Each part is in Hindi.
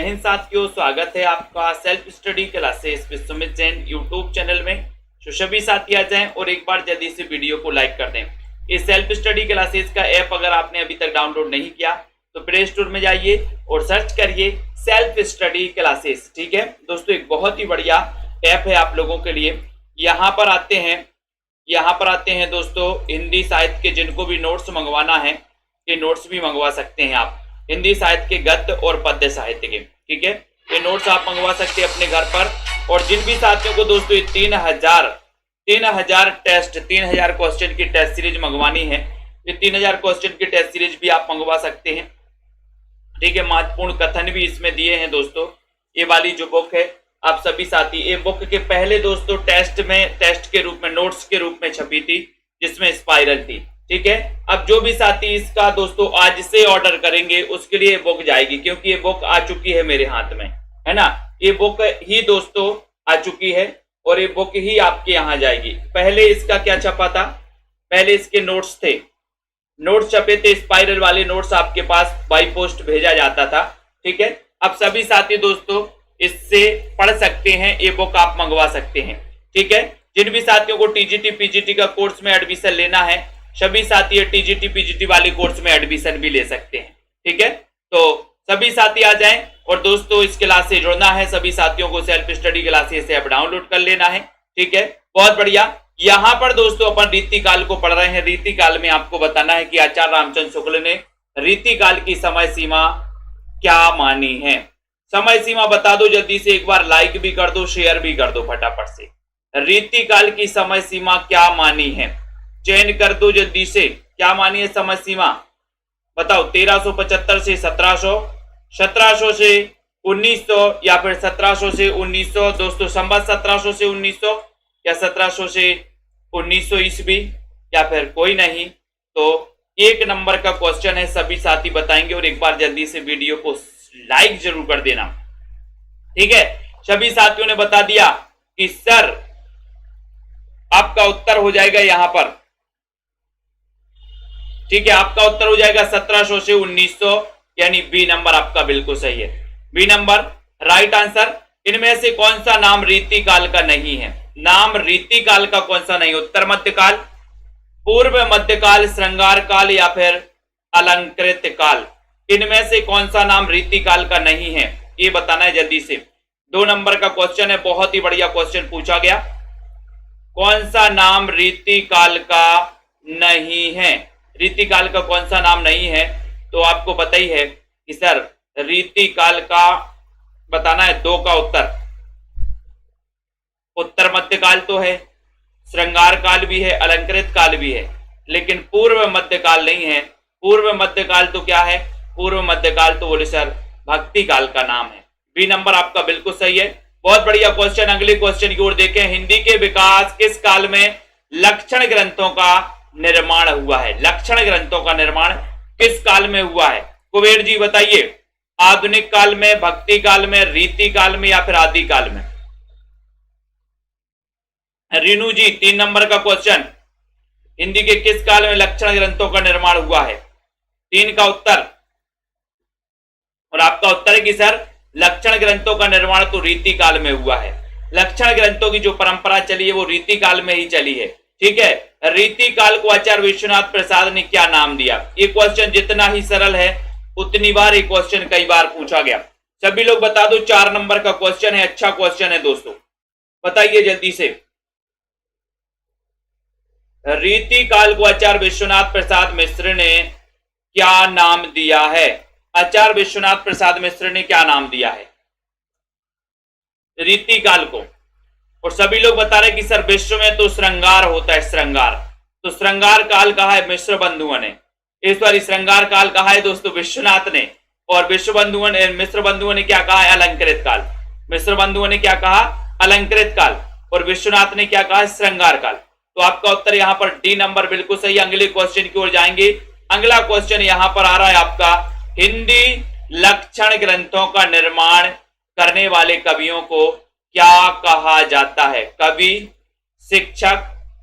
हिंद साथियों, स्वागत है आपका self study classes with Sumit Jain YouTube channel में। तो सभी साथी आ जाएं और एक बार जल्दी से वीडियो को लाइक कर दें। इस सेल्फ स्टडी क्लासेस का ऐप अगर आपने अभी तक डाउनलोड नहीं किया तो प्ले स्टोर में जाइए और सर्च करिए सेल्फ स्टडी क्लासेस। ठीक है दोस्तों, एक बहुत ही बढ़िया ऐप है आप लोगों के लिए। यहाँ पर आते हैं दोस्तों, हिंदी साहित्य के जिनको भी नोट्स मंगवाना है ये नोट्स भी मंगवा सकते हैं आप, हिंदी साहित्य के गद्य और पद्य साहित्य के। ठीक है, ये नोट्स आप मंगवा सकते हैं अपने घर पर। और जिन भी साथियों को दोस्तों ये 3000 टेस्ट 3000 क्वेश्चन की टेस्ट सीरीज मंगवानी है, ये 3000 क्वेश्चन की टेस्ट सीरीज भी आप मंगवा सकते हैं। ठीक है, महत्वपूर्ण कथन भी इसमें दिए हैं दोस्तों। ये वाली जो बुक है आप सभी साथी, ये बुक के पहले दोस्तों टेस्ट के रूप में, नोट्स के रूप में छपी थी जिसमें स्पाइरल थी। ठीक है, अब जो भी साथी इसका दोस्तों आज से ऑर्डर करेंगे उसके लिए बुक जाएगी, क्योंकि ये बुक आ चुकी है मेरे हाथ में, है ना। ये बुक ही दोस्तों आ चुकी है और ये बुक ही आपके यहाँ जाएगी। पहले इसका क्या छपा था, पहले इसके नोट्स थे, नोट्स छपे थे, स्पाइरल वाले नोट्स आपके पास बाई पोस्ट भेजा जाता था। ठीक है, अब सभी साथी दोस्तों इससे पढ़ सकते हैं, ये बुक आप मंगवा सकते हैं। ठीक है, जिन भी साथियों को टीजीटी पीजीटी का कोर्स में एडमिशन लेना है सभी साथी टीजीटी पीजीटी वाले कोर्स में एडमिशन भी ले सकते हैं। ठीक है, तो सभी साथी आ जाएं और दोस्तों इस क्लास से जुड़ना है। सभी साथियों को self study classes app download कर लेना है। ठीक है, बहुत बढ़िया। यहाँ पर दोस्तों अपन रीतिकाल को पढ़ रहे हैं। रीतिकाल में आपको बताना है कि आचार्य रामचंद्र शुक्ल ने रीतिकाल की समय सीमा क्या मानी है। समय सीमा बता दो जल्दी से, एक बार लाइक भी कर दो, शेयर भी कर दो फटाफट से। रीतिकाल की समय सीमा क्या मानी है, चयन कर दो जल्दी से। क्या मानी है समय सीमा, बताओ। 1375 से 1700, 1700 से 1900 या फिर 1700 से 1900 दोस्तों, संवत 1700 से 1900 या 1700 से 1900 ईस्वी, या फिर कोई नहीं। तो 1 नंबर का क्वेश्चन है, सभी साथी बताएंगे और एक बार जल्दी से वीडियो को लाइक जरूर कर देना। ठीक है, सभी साथियों ने बता दिया कि सर आपका उत्तर हो जाएगा यहां पर। ठीक है, आपका उत्तर हो जाएगा 1700 से 1900, यानी बी नंबर आपका बिल्कुल सही है। B number right answer. इनमें से कौन सा नाम रीतिकाल का नहीं है, नाम रीतिकाल का कौन सा नहीं, उत्तर मध्यकाल, पूर्व मध्यकाल, श्रृंगार काल या फिर अलंकृत काल। इनमें से कौन सा नाम रीतिकाल का नहीं है ये बताना है जल्दी से। 2 नंबर का क्वेश्चन है, बहुत ही बढ़िया क्वेश्चन पूछा गया। कौन सा नाम रीतिकाल का नहीं है, रीतिकाल का कौन सा नाम नहीं है, तो आपको पता ही है कि सर रीतिकाल का बताना है। 2 का उत्तर, उत्तर मध्यकाल तो है, श्रृंगार काल भी है, अलंकृत काल भी है, लेकिन पूर्व मध्यकाल नहीं है। पूर्व मध्यकाल तो क्या है, पूर्व मध्यकाल तो बोले सर भक्ति काल का नाम है। बी नंबर आपका बिल्कुल सही है, बहुत बढ़िया क्वेश्चन। अगले क्वेश्चन की ओर देखें। हिंदी के विकास किस काल में लक्षण ग्रंथों का निर्माण हुआ है, लक्षण ग्रंथों का निर्माण किस काल में हुआ है, कुबेर जी बताइए। आधुनिक काल में, भक्ति काल में, रीति काल में या फिर आदि काल में। रीनू जी 3 नंबर का क्वेश्चन, हिंदी के किस काल में लक्षण ग्रंथों का निर्माण हुआ है, 3 का उत्तर। और आपका उत्तर है कि सर लक्षण ग्रंथों का निर्माण तो रीति काल में हुआ है। लक्षण ग्रंथों की जो परंपरा चली है वो रीति काल में ही चली है। ठीक है, रीति काल को आचार्य विश्वनाथ प्रसाद ने क्या नाम दिया। ये क्वेश्चन जितना ही सरल है उतनी बार ये क्वेश्चन कई बार पूछा गया। सभी लोग बता दो, 4 नंबर का क्वेश्चन है, अच्छा क्वेश्चन है दोस्तों, बताइए जल्दी से। रीति काल को आचार्य विश्वनाथ प्रसाद मिश्र ने क्या नाम दिया है, आचार्य विश्वनाथ प्रसाद मिश्र ने क्या नाम दिया है रीति काल को। और सभी लोग बता रहे कि सर विश्व में तो श्रृंगार होता है, श्रृंगार, तो श्रृंगार काल कहा है मिश्र बंधुओं ने। इस बार श्रृंगार काल कहा है दोस्तों विश्वनाथ ने, और मिश्र बंधुओं ने क्या कहा है, अलंकृत काल। मिश्र बंधुओं ने क्या कहा, अलंकृत काल, और विश्वनाथ ने क्या कहा, श्रृंगार काल। तो आपका उत्तर यहाँ पर डी नंबर बिल्कुल सही। अगले क्वेश्चन की ओर जाएंगे। अगला क्वेश्चन यहाँ पर आ रहा है आपका, हिंदी लक्षण ग्रंथों का निर्माण करने वाले कवियों को क्या कहा जाता है, कवि, शिक्षक,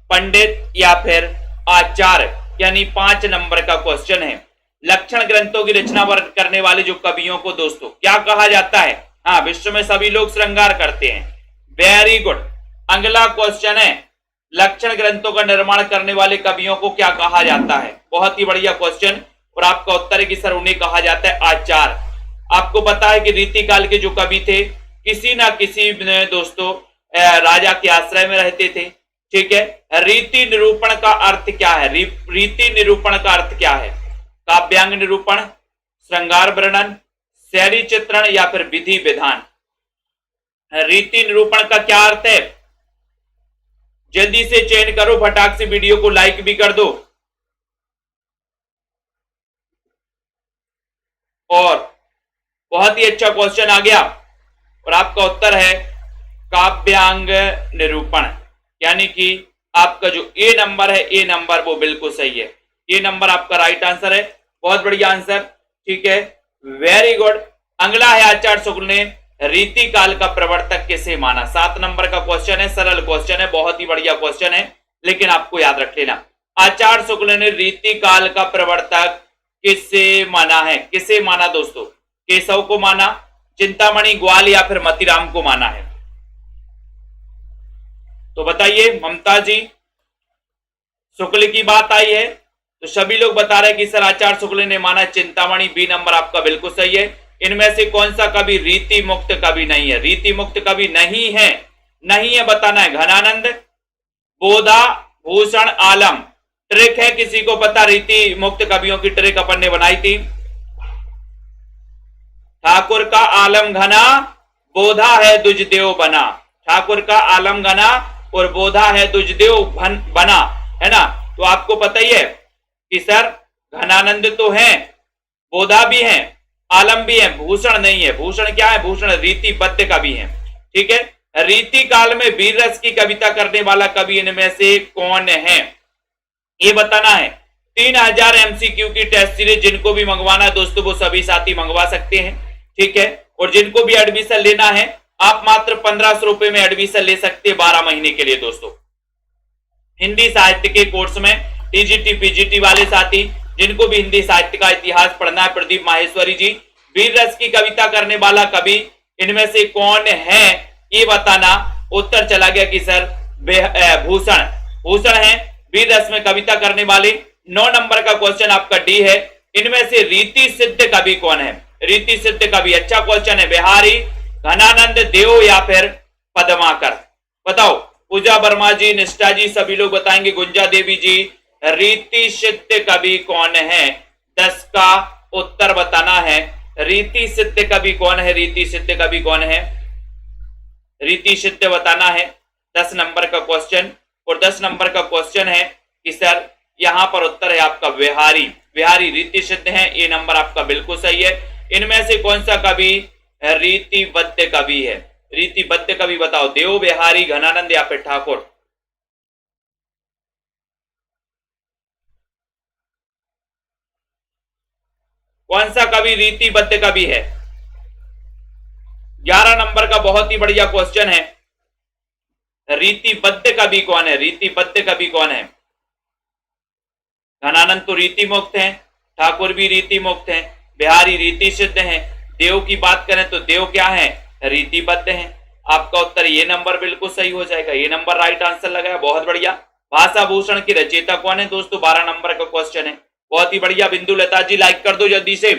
पंडित या फिर आचार्य, यानी 5 नंबर का क्वेश्चन है। लक्षण ग्रंथों की रचना करने वाले जो कवियों को दोस्तों क्या कहा जाता है? हाँ, विश्व में सभी लोग श्रृंगार करते हैं। Very good. अगला क्वेश्चन है, लक्षण ग्रंथों का निर्माण करने वाले कवियों को क्या कहा जाता है? बहुत ही बढ़िया क्वेश्चन। और आपका उत्तर है कि सर उन्हें कहा जाता है आचार्य। आपको पता है कि रीतिकाल के जो कवि थे किसी ना किसी ने दोस्तों राजा के आश्रय में रहते थे। ठीक है, रीति निरूपण का अर्थ क्या है? रीति निरूपण का अर्थ क्या है? काव्यांग निरूपण, श्रृंगार वर्णन, शैली चित्रण या फिर विधि विधान? रीति निरूपण का क्या अर्थ है? जल्दी से चयन करो, फटाक से वीडियो को लाइक भी कर दो। और बहुत ही अच्छा क्वेश्चन आ गया और आपका उत्तर है काव्यांग निरूपण, यानी कि आपका जो ए नंबर है, ए नंबर वो बिल्कुल सही है। ए नंबर आपका राइट आंसर है। बहुत बढ़िया आंसर। ठीक है, वेरी गुड। अगला है, आचार्य शुक्ल ने रीति काल का प्रवर्तक किसे माना? 7 नंबर का क्वेश्चन है, सरल क्वेश्चन है, बहुत ही बढ़िया क्वेश्चन है, लेकिन आपको याद रख लेना। आचार्य शुक्ल ने रीति काल का प्रवर्तक किसे माना है? किसे माना दोस्तों? केशव को माना, चिंतामणि, ग्वाल या फिर मतीराम को माना है? तो बताइए ममता जी, शुक्ल की बात आई है तो सभी लोग बता रहे हैं कि सर आचार्य शुक्ल ने माना चिंतामणि। बी नंबर आपका बिल्कुल सही है। इनमें से कौन सा कवि रीति मुक्त कवि नहीं है? रीति मुक्त कवि नहीं है, नहीं है बताना है। घनानंद, बोधा, भूषण, आलम। ट्रिक है, किसी को पता? रीति मुक्त कवियों की ट्रिक अपन ने बनाई थी। ठाकुर का आलम घना, बोधा है दुजदेव बना। ठाकुर का आलम घना और बोधा है दुजदेव बना, है ना? तो आपको पता ही है कि सर घनानंद तो है, बोधा भी है, आलम भी है, भूषण नहीं है। भूषण क्या है? भूषण रीतिबद्ध कवि है। ठीक है, रीति काल में वीर रस की कविता करने वाला कवि इनमें से कौन है? ये बताना है। 3000 एमसीक्यू की टेस्ट सीरीज जिनको भी मंगवाना है दोस्तों वो सभी साथी मंगवा सकते हैं। ठीक है, और जिनको भी एडमिशन लेना है आप मात्र 1500 रुपए में एडमिशन ले सकते हैं 12 महीने के लिए दोस्तों। हिंदी साहित्य के कोर्स में टीजीटी पीजीटी वाले साथी जिनको भी हिंदी साहित्य का इतिहास पढ़ना है, प्रदीप माहेश्वरी जी, वीर रस की कविता करने वाला कवि इनमें से कौन है ये बताना। उत्तर चला गया कि सर भूषण, भूषण है वीर रस में कविता करने वाले। 9 नंबर का क्वेश्चन आपका डी है। इनमें से रीति सिद्ध कवि कौन है? रीति सिद्ध कवि, अच्छा क्वेश्चन है। बिहारी, घनानंद, देव या फिर पद्माकर? बताओ। पूजा वर्मा जी, निष्ठा जी, सभी लोग बताएंगे। गुंजा देवी जी, रीति सिद्ध कवि कौन है? 10 का उत्तर बताना है। रीति सिद्ध कवि कौन है? रीति सिद्ध कवि कौन है? रीति सिद्ध बताना है। 10 नंबर का क्वेश्चन। और 10 नंबर का क्वेश्चन है कि सर यहां पर उत्तर है आपका बिहारी। बिहारी रीति सिद्ध है, ये नंबर आपका बिल्कुल सही है। इनमें से कौन सा कवि रीतिबद्ध कवि है? रीतिबद्ध कवि बताओ। देव, बिहारी, घनानंद या फिर ठाकुर? कौन सा कवि रीतिबद्ध कवि है? 11 नंबर का बहुत ही बढ़िया क्वेश्चन है। रीतिबद्ध कवि कौन है? रीतिबद्ध कवि कौन है? घनानंद तो रीति मुक्त है, ठाकुर भी रीति मुक्त है, बिहारी रीति सिद्ध है, देव की बात करें तो देव क्या है? रीतिबद्ध है। आपका उत्तर ये नंबर बिल्कुल सही हो जाएगा। ये नंबर राइट आंसर लगाया, बहुत बढ़िया। भाषा भूषण की रचयिता कौन है दोस्तों? 12 नंबर का क्वेश्चन है, बहुत ही बढ़िया। बिंदु लता जी लाइक कर दो, जल्दी से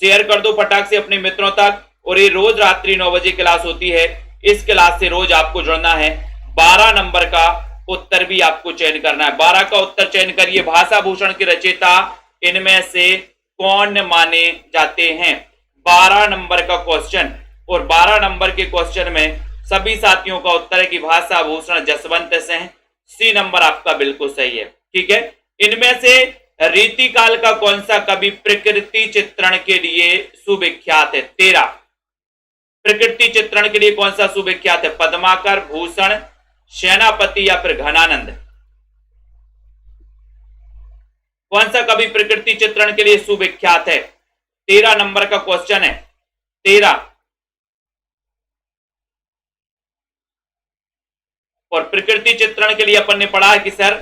शेयर कर दो फटाक से अपने मित्रों तक। और ये रोज रात्रि 9 बजे क्लास होती है, इस क्लास से रोज आपको जुड़ना है। 12 नंबर का उत्तर भी आपको चयन करना है। 12 का उत्तर चयन करिए। भाषा भूषण की रचयिता इनमें से कौन माने जाते हैं? 12 नंबर का क्वेश्चन। और 12 नंबर के क्वेश्चन में सभी साथियों का उत्तर है कि भाषा भूषण जसवंत सिंह। सी नंबर आपका बिल्कुल सही है। ठीक है, इनमें से रीति काल का कौन सा कवि प्रकृति चित्रण के लिए सुविख्यात है? 13। प्रकृति चित्रण के लिए कौन सा सुविख्यात है? पद्माकर, भूषण, सेनापति या फिर घनानंद? कौन सा कवि प्रकृति चित्रण के लिए सुविख्यात है? 13 नंबर का क्वेश्चन है। 13। और प्रकृति चित्रण के लिए अपन ने पढ़ा है कि सर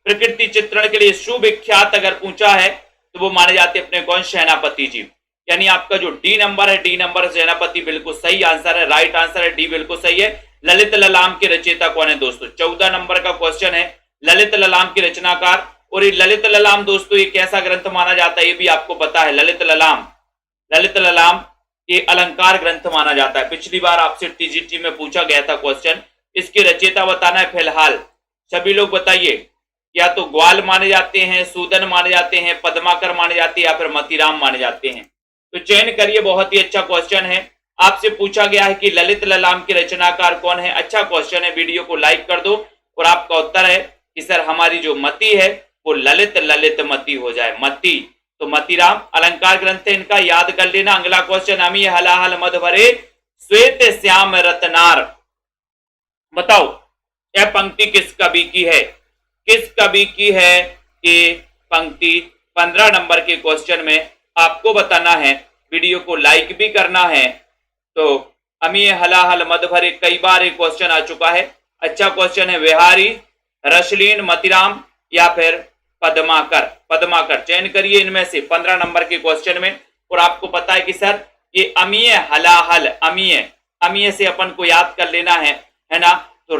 प्रकृति चित्रण के लिए सुविख्यात अगर पूछा है तो वो माने जाते अपने कौन, सेनापति जी। यानी आपका जो डी नंबर है, डी नंबर सेनापति बिल्कुल सही आंसर है, राइट आंसर है, डी बिल्कुल सही है। ललित ललाम के रचयिता कौन है दोस्तों? 14 नंबर का क्वेश्चन है, ललित ललाम के रचनाकार। और ये ललित ललाम दोस्तों ये कैसा ग्रंथ माना जाता है ये भी आपको पता है। ललित ललाम ये अलंकार ग्रंथ माना जाता है। पिछली बार आपसे टीजीटी में पूछा गया था क्वेश्चन, इसके रचयिता बताना है फिलहाल। सभी लोग बताइए, या तो ग्वाल माने जाते हैं, सूदन माने जाते हैं, पद्माकर माने जाते हैं, या फिर मतीराम माने जाते हैं। तो चयन करिए, बहुत ही अच्छा क्वेश्चन है। आपसे पूछा गया है कि ललित ललाम के रचनाकार कौन है। अच्छा क्वेश्चन है, वीडियो को लाइक कर दो। और आपका उत्तर है कि सर हमारी जो मति है वो ललित मति हो जाए, मति। तो मतीराम अलंकार ग्रंथ है इनका, याद कर लेना। अगला क्वेश्चन, अमी हलाहल मध भरे श्वेत श्याम रत्नार। बताओ यह पंक्ति किस कवि की है? किस कवि की है ये पंक्ति? 15 नंबर के क्वेश्चन में आपको बताना है, वीडियो को लाइक भी करना है। तो अमी हलाहल मद भरे, कई बार एक क्वेश्चन आ चुका है। अच्छा क्वेश्चन है, बिहारी, रसलीन, मतीराम या फिर पद्माकर। पद्माकर चयन करिए इनमें से 15 नंबर के क्वेश्चन में। और आपको पता है कि सर ये अमीय हलाहल, अमीय से अपन को याद कर लेना है ना। तो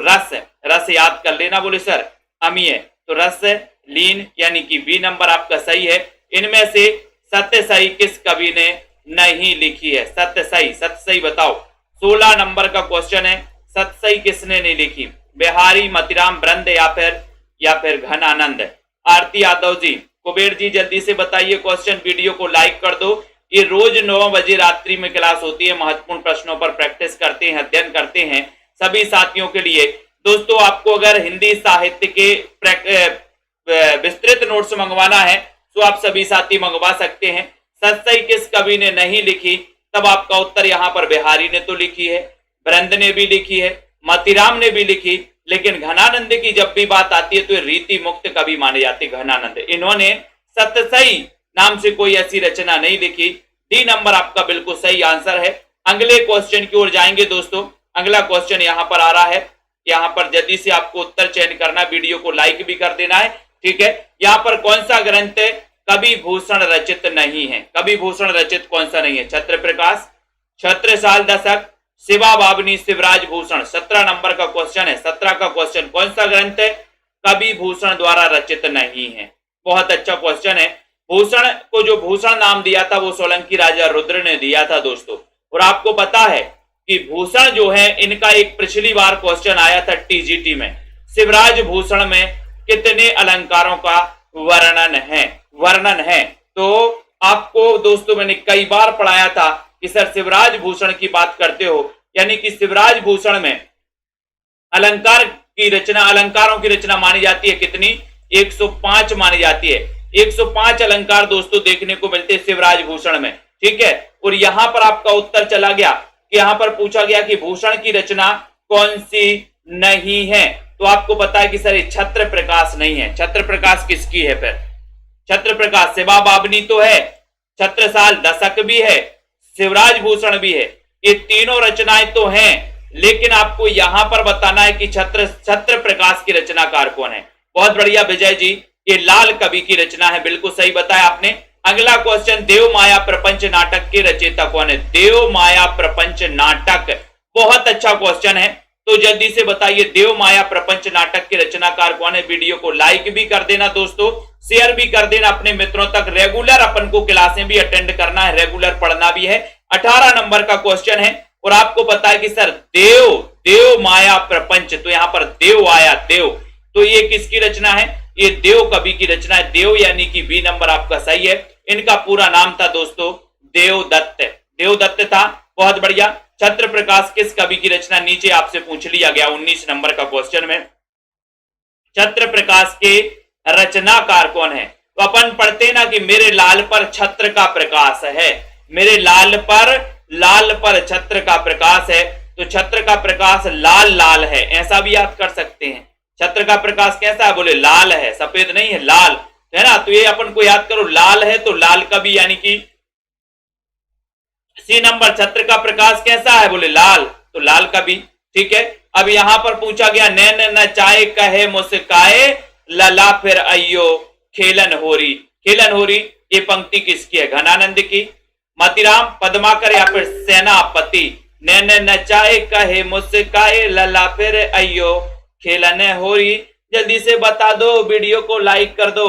रस याद कर लेना, बोले सर अमीय, तो रस लीन यानी कि बी नंबर आपका सही है। इनमें से सत्य सही किस कवि ने नहीं लिखी है? सत्य सही बताओ। 16 नंबर का क्वेश्चन है, सत्य सही किसने नहीं लिखी? बिहारी, मतीराम, ब्रंद या फिर घनानंद। आरती यादव जी, कुबेर जी जल्दी से बताइए क्वेश्चन, वीडियो को लाइक कर दो। ये रोज 9 बजे रात्रि में क्लास होती है, महत्वपूर्ण प्रश्नों पर प्रैक्टिस करते हैं, अध्ययन करते हैं सभी साथियों के लिए। दोस्तों आपको अगर हिंदी साहित्य के विस्तृत नोट्स मंगवाना है तो आप सभी साथी मंगवा सकते हैं। सत्य किस कवि ने नहीं लिखी? तब आपका उत्तर यहाँ पर बिहारी ने तो लिखी है, ब्रंद ने भी लिखी है, मतीराम ने भी लिखी, लेकिन घनानंद की जब भी बात आती है तो रीति मुक्त कवि माने जाते घनानंद। इन्होंने सत्यसई नाम से कोई ऐसी रचना नहीं लिखी। डी नंबर आपका बिल्कुल सही आंसर है। अगले क्वेश्चन की ओर जाएंगे दोस्तों। अगला क्वेश्चन यहाँ पर आ रहा है, यहाँ पर जल्दी से आपको उत्तर चयन करना, वीडियो को लाइक भी कर देना है, ठीक है। यहाँ पर कौन सा ग्रंथ कवि भूषण रचित नहीं है? कवि भूषण रचित कौन सा नहीं है? छत्र प्रकाश, छत्रसाल दशक, शिवा बाबनी, शिवराज भूषण। 17 नंबर का क्वेश्चन है। 17 का क्वेश्चन, कौन सा ग्रंथ है कवि भूषण द्वारा रचित नहीं है? बहुत अच्छा क्वेश्चन है। भूषण को जो भूषण नाम दिया था वो सोलंकी राजा रुद्र ने दिया था दोस्तों। और आपको पता है कि भूषण जो है इनका एक पिछली बार क्वेश्चन आया था टीजीटी में, शिवराज भूषण में कितने अलंकारों का वर्णन है। तो आपको दोस्तों मैंने कई बार पढ़ाया था कि सर शिवराज भूषण की बात करते हो, यानी कि शिवराज भूषण में अलंकारों की रचना मानी जाती है कितनी? 105 मानी जाती है। 105 अलंकार दोस्तों देखने को मिलते हैं शिवराज भूषण में, ठीक है। और यहां पर आपका उत्तर चला गया कि यहां पर पूछा गया कि भूषण की रचना कौन सी नहीं है, तो आपको पता है कि सर ये छत्र प्रकाश नहीं है। छत्र प्रकाश किसकी है फिर? छत्र प्रकाश शिवा बाबनी तो है, छत्रसाल दशक भी है, शिवराज भूषण भी है, ये तीनों रचनाएं तो हैं, लेकिन आपको यहां पर बताना है कि छत्र प्रकाश की रचनाकार कौन है। बहुत बढ़िया विजय जी, ये लाल कवि की रचना है, बिल्कुल सही बताया आपने। अगला क्वेश्चन, देव माया प्रपंच नाटक के रचयिता कौन है? देव माया प्रपंच नाटक, बहुत अच्छा क्वेश्चन है। तो जल्दी से बताइए देव माया प्रपंच नाटक के रचनाकार कौन है? वीडियो को लाइक भी कर देना दोस्तों, शेयर भी कर देना अपने मित्रों तक। रेगुलर अपन को क्लासें भी अटेंड करना है, रेगुलर पढ़ना भी है। 18 नंबर का क्वेश्चन है और आपको पता है कि सर देव माया प्रपंच, तो यहां पर देव आया, देव, तो ये किसकी रचना है? ये देव कवि की रचना है। देव यानी कि बी नंबर आपका सही है। इनका पूरा नाम था दोस्तों देवदत्त था। बहुत बढ़िया। छत्र प्रकाश किस कवि की रचना? नीचे आपसे पूछ लिया गया 19 नंबर का क्वेश्चन में, छत्र प्रकाश के रचनाकार कौन है? तो अपन पढ़ते ना कि मेरे लाल पर छत्र का प्रकाश है, मेरे लाल पर छत्र का प्रकाश है, तो छत्र का प्रकाश लाल है, ऐसा भी याद कर सकते हैं। छत्र का प्रकाश कैसा है? बोले लाल है, सफेद नहीं है, लाल है ना। तो ये अपन को याद करो, लाल है तो लाल कवि यानी कि सी नंबर। छत्र का प्रकाश कैसा है? बोले लाल, तो लाल कवि, ठीक है। अब यहां पर पूछा गया, नैन न चाहे कहे मुस्काए, लला फिर अयो खेलन होरी। खेलन होरी ये पंक्ति किसकी है? घनानंद की, मतीराम, पद्माकर या फिर सेनापति। नैन नचाए कहे मुस्काए लला फिर अयो खेलन होरी। जल्दी से बता दो, वीडियो को लाइक कर दो,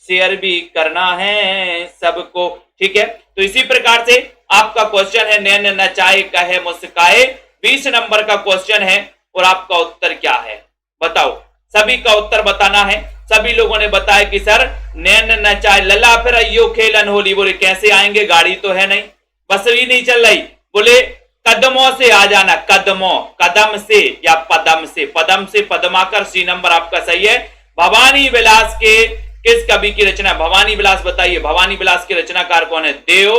शेयर भी करना है सबको, ठीक है। तो इसी प्रकार से आपका क्वेश्चन है नैन नचाए कहे मुस्काए, 20 नंबर का क्वेश्चन है और आपका उत्तर क्या है बताओ। सभी का उत्तर बताना है। सभी लोगों ने बताया कि सर नैन नचाए लला फिर अयो खेलन होली। बोले कैसे आएंगे, गाड़ी तो है नहीं, बस भी नहीं चल रही। बोले कदमों से आ जाना, कदमों, कदम से या पदम से, पदम से पद्माकर, सी नंबर आपका सही है। भवानी विलास के किस कवि की रचना? भवानी विलास बताइए, भवानी विलास के रचनाकार कौन है? देव,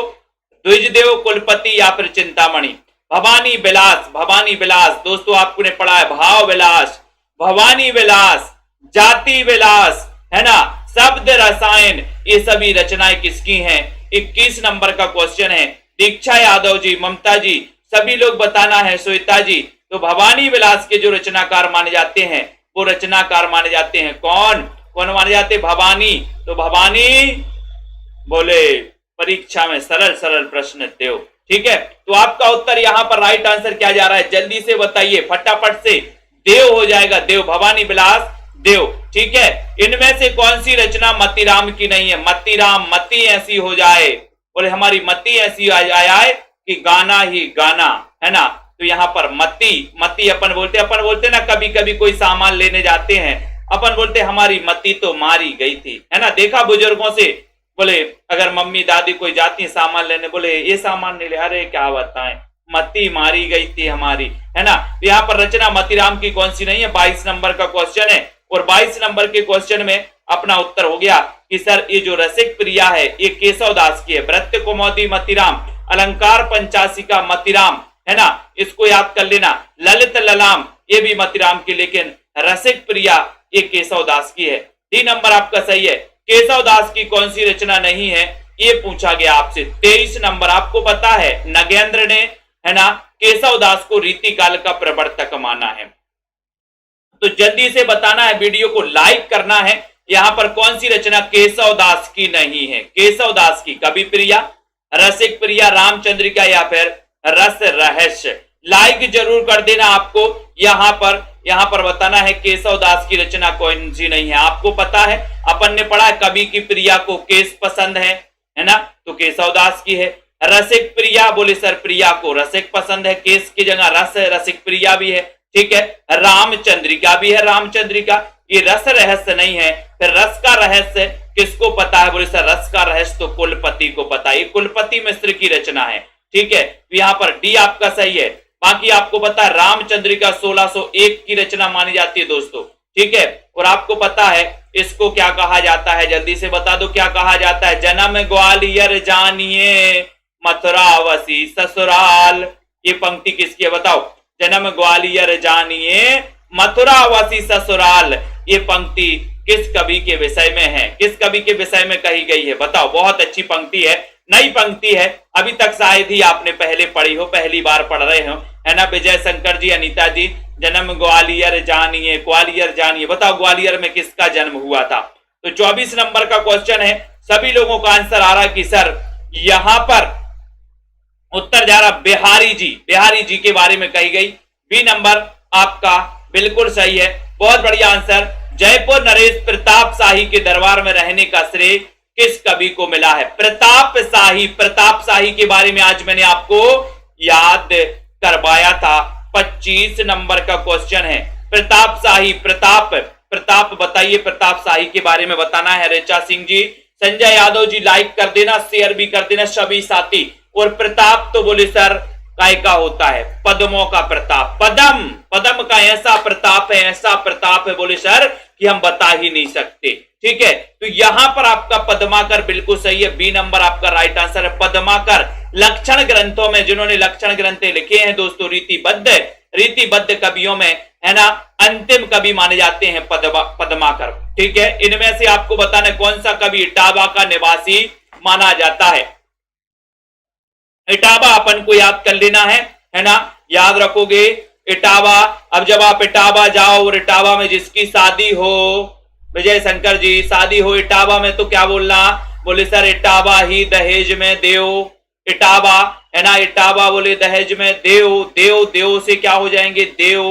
द्विजदेव, कुलपति या फिर चिंतामणि? भवानी विलास, भवानी विलास दोस्तों आपने पढ़ा है, भाव विलास, भवानी विलास, जाति विलास, है ना, शब्द रसायन, ये सभी रचनाएं किसकी हैं? 21 नंबर का क्वेश्चन है। दीक्षा यादव जी, ममता जी, सभी लोग बताना है, श्वेता जी। तो भवानी विलास के जो रचनाकार माने जाते हैं वो रचनाकार माने जाते हैं कौन? कौन माने जाते हैं? भवानी। तो भवानी, बोले परीक्षा में सरल सरल प्रश्न देव, ठीक है। तो आपका उत्तर यहां पर राइट आंसर क्या जा रहा है, जल्दी से बताइए फटाफट से। देव हो जाएगा, देव, भवानी विलास देव, ठीक है। इनमें से कौन सी रचना मतीराम की नहीं है? मतीराम, मती ऐसी हो जाए, बोले हमारी मती ऐसी आ जाए कि गाना ही गाना, है ना। तो यहाँ पर मती, मती अपन बोलते ना, कभी कभी कोई सामान लेने जाते हैं, अपन बोलते हमारी मती तो मारी गई थी, है ना। देखा बुजुर्गों से, बोले अगर मम्मी दादी कोई जाती है सामान लेने, बोले ये सामान नहीं ले, अरे क्या बताएं, मती मारी गई थी हमारी, है ना। तो यहाँ पर रचना मतीराम की कौन सी नहीं है? 22 नंबर का क्वेश्चन है। और 22 नंबर के क्वेश्चन में अपना उत्तर हो गया कि सर ये जो रसिक प्रिया है ये केशव दास की है। वृत्त कुमोदी मतीराम, अलंकार पंचाशिका मतीराम, है ना, इसको याद कर लेना। ललित ललाम ये भी मतीराम की, लेकिन रसिक प्रिया ये केशव दास की है। डी नंबर आपका सही है। केशव दास की कौन सी रचना नहीं है ये पूछा गया आपसे। 23 नंबर आपको पता है, नगेंद्र ने, है ना, केशव दास को रीतिकाल का प्रवर्तक माना है। तो जल्दी से बताना है, वीडियो को लाइक करना है। यहां पर कौन सी रचना केशव दास की नहीं है? केशव दास की कवि प्रिया, रसिक प्रिया, रामचंद्रिका या फिर रस रहस्य। लाइक जरूर कर देना आपको। यहां पर बताना है केशव दास की रचना कौन सी नहीं है। आपको पता है, अपन ने पढ़ा कवि की प्रिया को केस पसंद है ना, तो केशव दास की है। रसिक प्रिया, बोले सर प्रिया को रसिक पसंद है, केस की जगह रस है, रसिक प्रिया भी है, ठीक है। रामचंद्रिका भी है, रामचंद्रिका। ये रस रहस्य नहीं है। फिर रस का रहस्य किसको पता है? बोले सर रस का रहस्य तो कुलपति को पता है, कुलपति मिश्र की रचना है, ठीक है। तो यहाँ पर डी आपका सही है। बाकी आपको पता है रामचंद्रिका 1601 की रचना मानी जाती है दोस्तों, ठीक है। और आपको पता है इसको क्या कहा जाता है, जल्दी से बता दो क्या कहा जाता है? जन्म ग्वालियर जानिए मथुरावसी ससुराल। ये पंक्ति किसकी है बताओ? जन्म ग्वालियर जानिए मथुरावसी ससुराल। ये पंक्ति किस कवि के विषय में है? किस कवि के विषय में कही गई है बताओ? बहुत अच्छी पंक्ति है, नई पंक्ति है, अभी तक शायद ही आपने पहले पढ़ी हो, पहली बार पढ़ रहे हो, है ना। विजय शंकर जी, अनीता जी, जन्म ग्वालियर जानिए, ग्वालियर जानिए, बताओ ग्वालियर में किसका जन्म हुआ था? तो 24 नंबर का क्वेश्चन है। सभी लोगों का आंसर आ रहा है कि सर यहां पर उत्तर जा रहा बिहारी जी, बिहारी जी के बारे में कही गई। बी नंबर आपका बिल्कुल सही है, बहुत बढ़िया आंसर। जयपुर नरेश प्रताप शाही के दरबार में रहने का श्रेय किस कवि को मिला है? प्रताप शाही, प्रताप शाही के बारे में आज मैंने आपको याद करवाया था। 25 नंबर का क्वेश्चन है। प्रताप शाही, प्रताप बताइए, प्रताप शाही के बारे में बताना है। रेचा सिंह जी, संजय यादव जी, लाइक कर देना, शेयर भी कर देना सभी साथी। और प्रताप तो बोले सर काय का होता है? पद्मों का प्रताप, पद्म का ऐसा प्रताप है, ऐसा प्रताप है बोले सर कि हम बता ही नहीं सकते, ठीक है। तो यहां पर आपका पद्माकर बिल्कुल सही है। बी नंबर आपका राइट आंसर है। पद्माकर लक्षण ग्रंथों में, जिन्होंने लक्षण ग्रंथ लिखे हैं दोस्तों, रीतिबद्ध कवियों में, है ना, अंतिम कवि माने जाते हैं पद्माकर, ठीक है। इनमें से आपको बताना कौन सा कवि इटावा का निवासी माना जाता है। इटावा अपन को याद कर लेना है ना, याद रखोगे इटावा। अब जब आप इटावा जाओ और इटावा में जिसकी शादी हो, विजय शंकर जी, शादी हो इटावा में, तो क्या बोलना? बोले सर इटावा ही दहेज में देओ, इटावा है ना, इटावा बोले दहेज में देओ, देओ देओ से क्या हो जाएंगे देओ,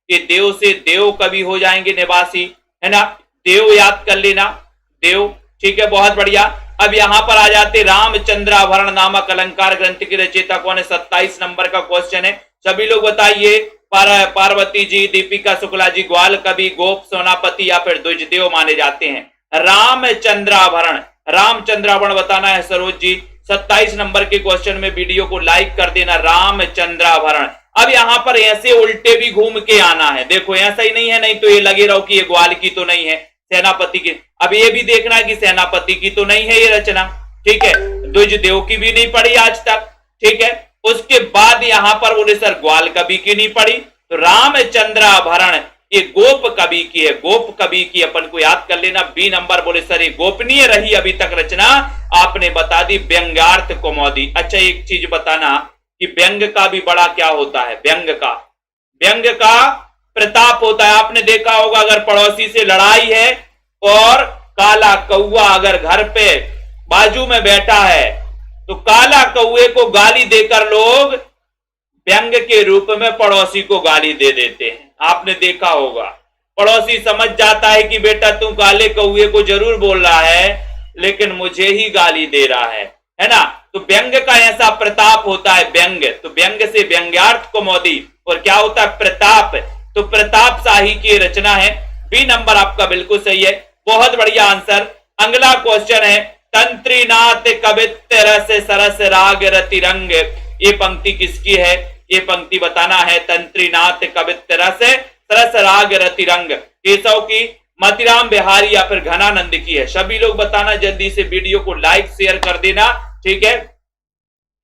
ये देव से देव कवि हो जाएंगे निवासी, है ना, देव याद कर लेना देव, ठीक है, बहुत बढ़िया। अब यहां पर आ जाते रामचंद्राभरण नामक अलंकार ग्रंथ के रचयिता कौन है, 27 नंबर का क्वेश्चन है, सभी लोग बताइए। पार्वती जी, दीपिका शुक्ला जी, ग्वाल कवि, गोप सेनापति या फिर द्विजदेव माने जाते हैं। रामचंद्राभरण, रामचंद्राभरण बताना है सरोज जी, 27 नंबर के क्वेश्चन में वीडियो को लाइक कर देना, रामचंद्राभरण। अब यहां पर ऐसे उल्टे भी घूम के आना है, देखो ऐसा ही नहीं है, नहीं तो ये लगे रहो कि ये ग्वाल की तो नहीं है, सेनापति की, अब ये भी देखना है कि सेनापति की तो नहीं है ये रचना, ठीक है, द्विजदेव की भी नहीं पढ़ी आज तक, ठीक है। उसके बाद यहां पर बोले सर ग्वाल कवि की नहीं पढ़ी, तो रामचंद्राभरण ये गोप कवि की है, गोप कवि की अपन को याद कर लेना, बी नंबर। बोले सर ये गोपनीय रही अभी तक रचना, आपने बता दी व्यंग्यार्थ कौमुदी। अच्छा एक चीज बताना कि व्यंग का भी बड़ा क्या होता है, व्यंग का प्रताप होता है। आपने देखा होगा अगर पड़ोसी से लड़ाई है और काला कौआ अगर घर पे बाजू में बैठा है तो काला कौए को गाली देकर लोग व्यंग के रूप में पड़ोसी को गाली दे देते हैं, आपने देखा होगा। पड़ोसी समझ जाता है कि बेटा तू काले कौए को जरूर बोल रहा है लेकिन मुझे ही गाली दे रहा है ना। तो व्यंग का ऐसा प्रताप होता है, व्यंग, तो व्यंग से व्यंग्यार्थ कौमुदी, और क्या होता है प्रताप, तो प्रताप शाही की रचना है, बी नंबर आपका बिल्कुल सही है, बहुत बढ़िया आंसर। अगला क्वेश्चन है तंत्रीनाथ कवित्त रस सरस राग रति रंग, ये पंक्ति किसकी है, ये पंक्ति बताना है, तंत्रीनाथ कवित्त रस सरस राग रति रंग, केशव की, मतिराम बिहारी या फिर घनानंद की है। सभी लोग बताना जल्दी से, वीडियो को लाइक शेयर कर देना, ठीक है।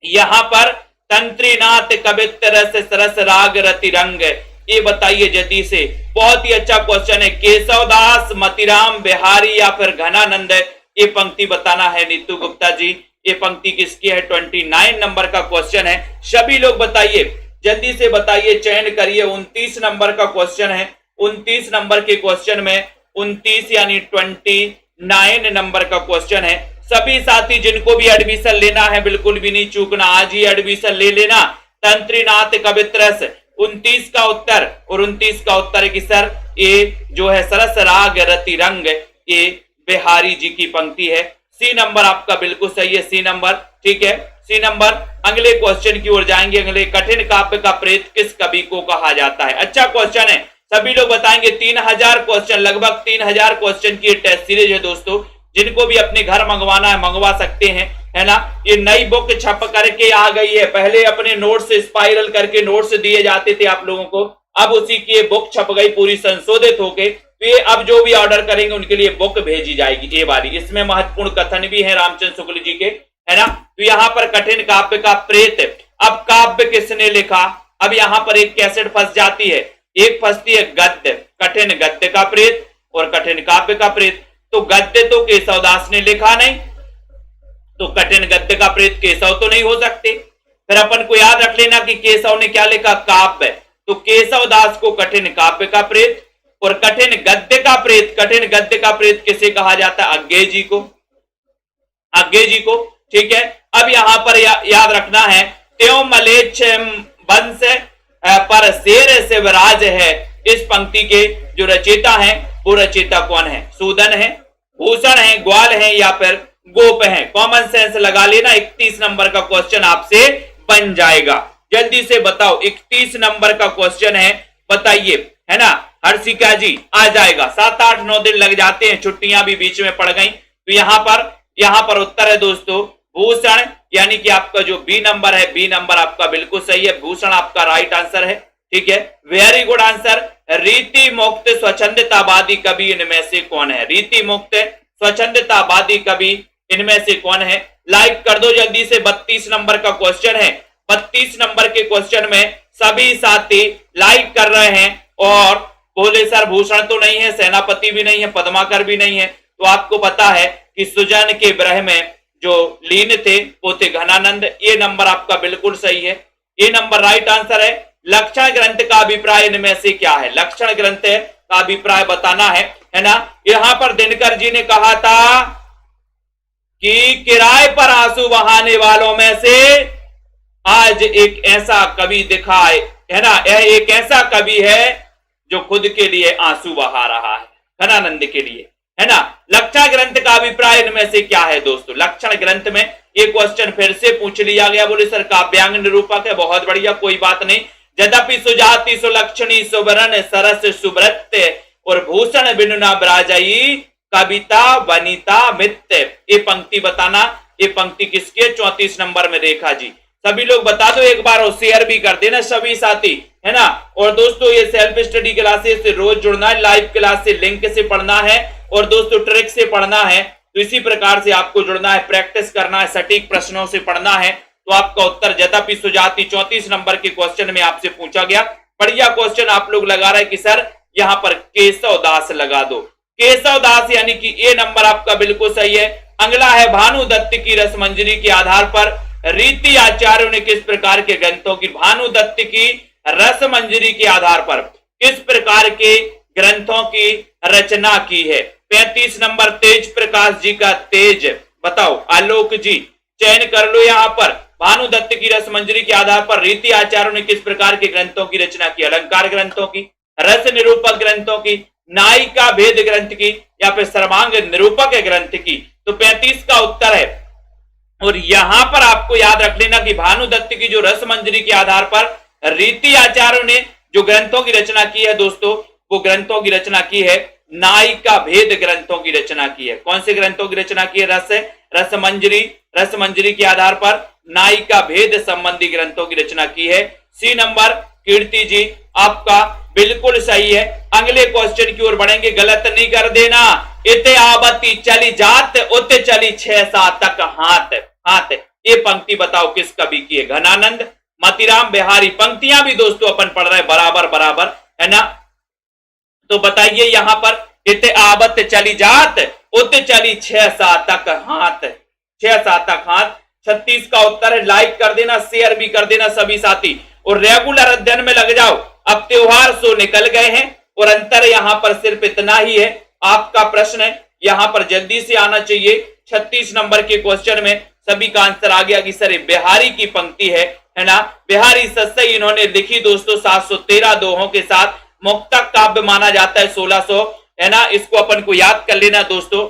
यहां पर तंत्रीनाथ कवित्त रस सरस राग रति रंग, ये बताइए जल्दी से, बहुत ही अच्छा क्वेश्चन है, केशवदास, मतिराम बिहारी या फिर घनानंद, ये पंक्ति बताना है नीतू गुप्ता जी, ये पंक्ति किसकी है, 29 नंबर का क्वेश्चन है, सभी लोग बताइए जल्दी से बताइए, चयन करिए। 29 नंबर का क्वेश्चन है, 29 नंबर के क्वेश्चन में 29 यानी 29 नंबर का क्वेश्चन है। सभी साथी जिनको भी एडमिशन लेना है बिल्कुल भी नहीं चूकना, आज ही एडमिशन ले लेना। तंत्रीनाथ कवित्त रस 29 का उत्तर, और 29 का उत्तर की सर ये जो है सरस राग रति रंग, ये बिहारी जी की पंक्ति है। सी नंबर आपका बिल्कुल सही है, सी नंबर, ठीक है, सी नंबर। अगले क्वेश्चन की ओर जाएंगे। अगले, कठिन काव्य का प्रेत किस कवि को कहा जाता है, अच्छा क्वेश्चन है, सभी लोग बताएंगे। 3000 क्वेश्चन, लगभग 3000 क्वेश्चन की टेस्ट सीरीज है दोस्तों, जिनको भी अपने घर मंगवाना है मंगवा सकते हैं, है ना। ये नई बुक छप करके आ गई है, पहले अपने नोट्स स्पाइरल करके नोट्स दिए जाते थे आप लोगों को, अब उसी की ये बुक छप गई पूरी संशोधित होके, तो ये अब जो भी ऑर्डर करेंगे उनके लिए बुक भेजी जाएगी ये वाली। इसमें महत्वपूर्ण कथन भी है रामचंद्र शुक्ल जी के, है ना। तो यहाँ पर कठिन काव्य का प्रेत, अब काव्य किसने लिखा, अब यहाँ पर एक कैसेट फंस जाती है, एक फंसती है गद्य, कठिन गद्य का प्रेत और कठिन काव्य का प्रेत। तो गद्य तो केशवदास ने लिखा नहीं, तो कठिन गद्य का प्रेत केशव तो नहीं हो सकते। फिर अपन को याद रख लेना कि केशव ने क्या लिखा, काव्य, तो केशवदास को कठिन काव्य का प्रेत, और कठिन गद्य का प्रेत, कठिन गद्य का प्रेत किसे कहा जाता है, अज्ञे जी को, अज्ञे जी को, ठीक है। अब यहां पर याद रखना है, त्यों मलेच्छ वंश पर शेर शिवराज है, इस पंक्ति के जो रचयिता हैं वो रचयिता कौन है, सूदन है, भूषण है, ग्वाल है या फिर गोप है। कॉमन सेंस लगा लेना, 31 नंबर का क्वेश्चन आपसे बन जाएगा, जल्दी से बताओ। 31 नंबर का क्वेश्चन है, बताइए, है ना। हर्षिका जी आ जाएगा, 7, 8, 9 दिन लग जाते हैं, छुट्टियां भी बीच में पड़ गई। तो यहां पर उत्तर है दोस्तों भूषण, यानी कि आपका जो बी नंबर है, बी नंबर आपका बिल्कुल सही है, भूषण आपका राइट आंसर है, ठीक है, वेरी गुड आंसर। रीति मुक्त स्वच्छंदतावादी कवि इनमें से कौन है, रीति मुक्त स्वच्छंदतावादी कवि इनमें से कौन है, लाइक कर दो जल्दी से। 32 नंबर का क्वेश्चन है, 32 नंबर के क्वेश्चन में सभी साथी लाइक कर रहे हैं और बोले सर भूषण तो नहीं है, सेनापति भी नहीं है, पद्माकर भी नहीं है, तो आपको पता है कि सुजन के ब्रह में जो लीन थे वो थे घनानंद, ये नंबर आपका बिल्कुल सही है, ये नंबर राइट आंसर है। लक्षण ग्रंथ का अभिप्राय इनमें से क्या है, लक्षण ग्रंथ का अभिप्राय बताना है ना। यहां पर दिनकर जी ने कहा था कि किराए पर आंसू बहाने वालों में से आज एक ऐसा कवि दिखाए, है ना, यह एक ऐसा कवि है जो खुद के लिए आंसू बहा रहा है घनानंद के लिए, है ना। लक्षण ग्रंथ का अभिप्राय इनमें से क्या है दोस्तों? लक्षण ग्रंथ में ये क्वेश्चन फिर से पूछ लिया गया। बोले सर काव्यांग निरूपक है, बहुत बढ़िया, कोई बात नहीं। यद्यपि सुजाति सुलक्षणी सुवर्ण सरस सुब्रत और भूषण बिनु ना ब्राजई कविता वनिता मित्य। ये पंक्ति बताना, ये पंक्ति किसकी है? 34 नंबर में रेखा जी। सभी लोग बता दो एक बार और शेयर भी कर देना सभी साथी, है ना। और दोस्तों ये सेल्फ स्टडी क्लासेस से रोज जुड़ना है, लाइव क्लास से लिंक से पढ़ना है और दोस्तों ट्रिक से पढ़ना है। तो इसी प्रकार से आपको जुड़ना है, प्रैक्टिस करना है, सटीक प्रश्नों से पढ़ना है। तो आपका उत्तर यद्यपि सुजाति 34 नंबर के क्वेश्चन में आपसे पूछा गया। बढ़िया क्वेश्चन आप लोग लगा रहे कि सर यहाँ पर केशव दास लगा दो। केशव दास यानी कि ए नंबर आपका बिल्कुल सही है। अगला है भानु दत्त की रसमंजरी के आधार पर रीति आचार्यों ने किस प्रकार के ग्रंथों की, भानु दत्त की रसमंजरी के आधार पर किस प्रकार के ग्रंथों की रचना की है? 35 नंबर तेज प्रकाश जी का तेज, बताओ आलोक जी, चयन कर लो यहाँ पर। भानु दत्त की रसमंजरी के आधार पर रीति आचार्यों ने किस प्रकार के ग्रंथों की रचना की? अलंकार ग्रंथों की, रस निरूपक ग्रंथों की, नायिका भेद ग्रंथ की या फिर सर्वांग निरूपक ग्रंथ की? तो 35 का उत्तर है। और यहां पर आपको याद रख लेना कि भानु दत्त की जो रसमंजरी के आधार पर रीति आचार्यों ने जो ग्रंथों की रचना की है दोस्तों, वो ग्रंथों की रचना की है नायिका भेद ग्रंथों की रचना की है। कौन से ग्रंथों की रचना की है? रसमंजरी के आधार पर नायिका भेद संबंधी ग्रंथों की रचना की है। सी नंबर कीर्ति जी आपका बिल्कुल सही है। अगले क्वेश्चन की ओर बढ़ेंगे, गलत नहीं कर देना। इते आवती चली जात उते चली 6-7 तक हाथ हाथ। ये पंक्ति बताओ किस कवि की है? घनानंद, मतीराम बिहारी। पंक्तियां भी दोस्तों अपन पढ़ रहे हैं बराबर बराबर, है ना। तो बताइए यहां पर, इते आवत चली जात उते चली 6-7 तक हाथ, 6-7 तक हाथ। 36 का उत्तर है। लाइक कर देना, शेयर भी कर देना सभी साथी और रेगुलर अध्ययन में लग जाओ। अब त्योहार सो निकल गए हैं और अंतर यहां पर सिर्फ इतना ही है। आपका प्रश्न यहां पर जल्दी से आना चाहिए। 36 नंबर के क्वेश्चन में सभी का आंसर आ गया कि सर बिहारी की पंक्ति है ना। बिहारी सस्सई इन्होंने लिखी दोस्तों 713 दोहों के साथ। मुक्तक काव्य माना जाता है 1600, है ना। इसको अपन को याद कर लेना दोस्तों।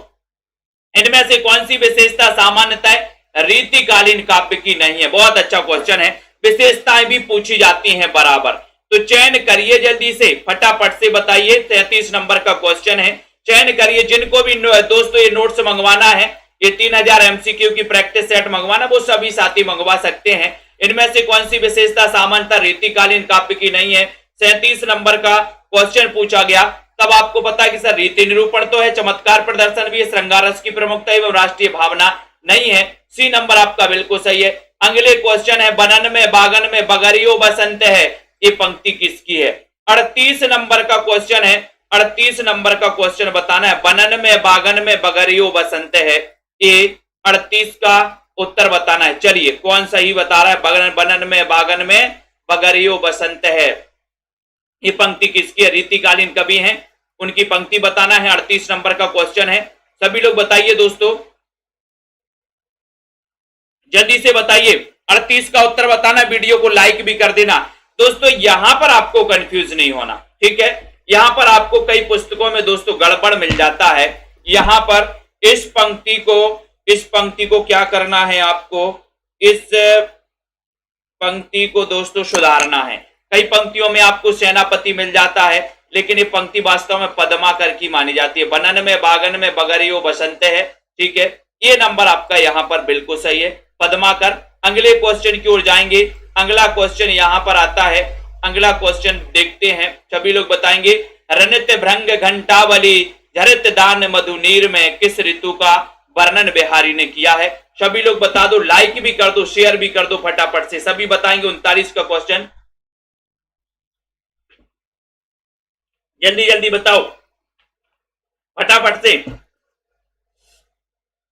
इनमें से कौन सी विशेषता सामान्यता रीतिकालीन काव्य की नहीं है? बहुत अच्छा क्वेश्चन है। विशेषताएं भी पूछी जाती हैं बराबर, तो चयन करिए जल्दी से, फटाफट से बताइए। 33 नंबर का क्वेश्चन है, चयन करिए। जिनको भी दोस्तों ये नोट्स मंगवाना है, ये 3000 एमसीक्यू की प्रैक्टिस सेट मंगवाना, वो सभी साथी मंगवा सकते हैं। इनमें से कौन सी विशेषता सामान्यता रीतिकालीन काव्य की नहीं है? 37 नंबर का क्वेश्चन पूछा गया। तब आपको पता है कि सर रीति निरूपण तो है, चमत्कार प्रदर्शन भी है, श्रृंगार रस की प्रमुखता एवं राष्ट्रीय भावना नहीं है। सी नंबर आपका बिल्कुल सही है। अगले क्वेश्चन है, बनन में बागन में बगरियो बसंत है। ये पंक्ति किसकी है? 38 नंबर का क्वेश्चन है। 38 नंबर का क्वेश्चन बताना है, बनन में बागन में बगरियो बसंत है। ये 38 का उत्तर बताना है। चलिए कौन सही बता रहा है? बनन में बागन में बगरियो बसंत है, ये पंक्ति किसकी है? रीतिकालीन कवि हैं, उनकी पंक्ति बताना है। 38 नंबर का क्वेश्चन है। सभी लोग बताइए दोस्तों, जल्दी से बताइए। 38 का उत्तर बताना, वीडियो को लाइक भी कर देना दोस्तों। यहां पर आपको कंफ्यूज नहीं होना, ठीक है। यहां पर आपको कई पुस्तकों में दोस्तों गड़बड़ मिल जाता है। यहां पर इस पंक्ति को क्या करना है? आपको इस पंक्ति को दोस्तों सुधारना है। कई पंक्तियों में आपको सेनापति मिल जाता है, लेकिन ये पंक्ति वास्तव में पद्माकर की मानी जाती है। बनन में बागन में बगरियो बसंत है, ठीक है। ये नंबर आपका यहां पर बिल्कुल सही है, पद्माकर। अगले क्वेश्चन की ओर जाएंगे। अगला क्वेश्चन यहां पर आता है। अगला क्वेश्चन देखते हैं, सभी लोग बताएंगे। रनित भृंग घंटावली झरित दान मधुनीर में किस ऋतु का वर्णन बिहारी ने किया है? सभी लोग बता दो, लाइक भी कर दो, शेयर भी कर दो फटाफट से। सभी बताएंगे 39 का क्वेश्चन, जल्दी जल्दी बताओ फटाफट से।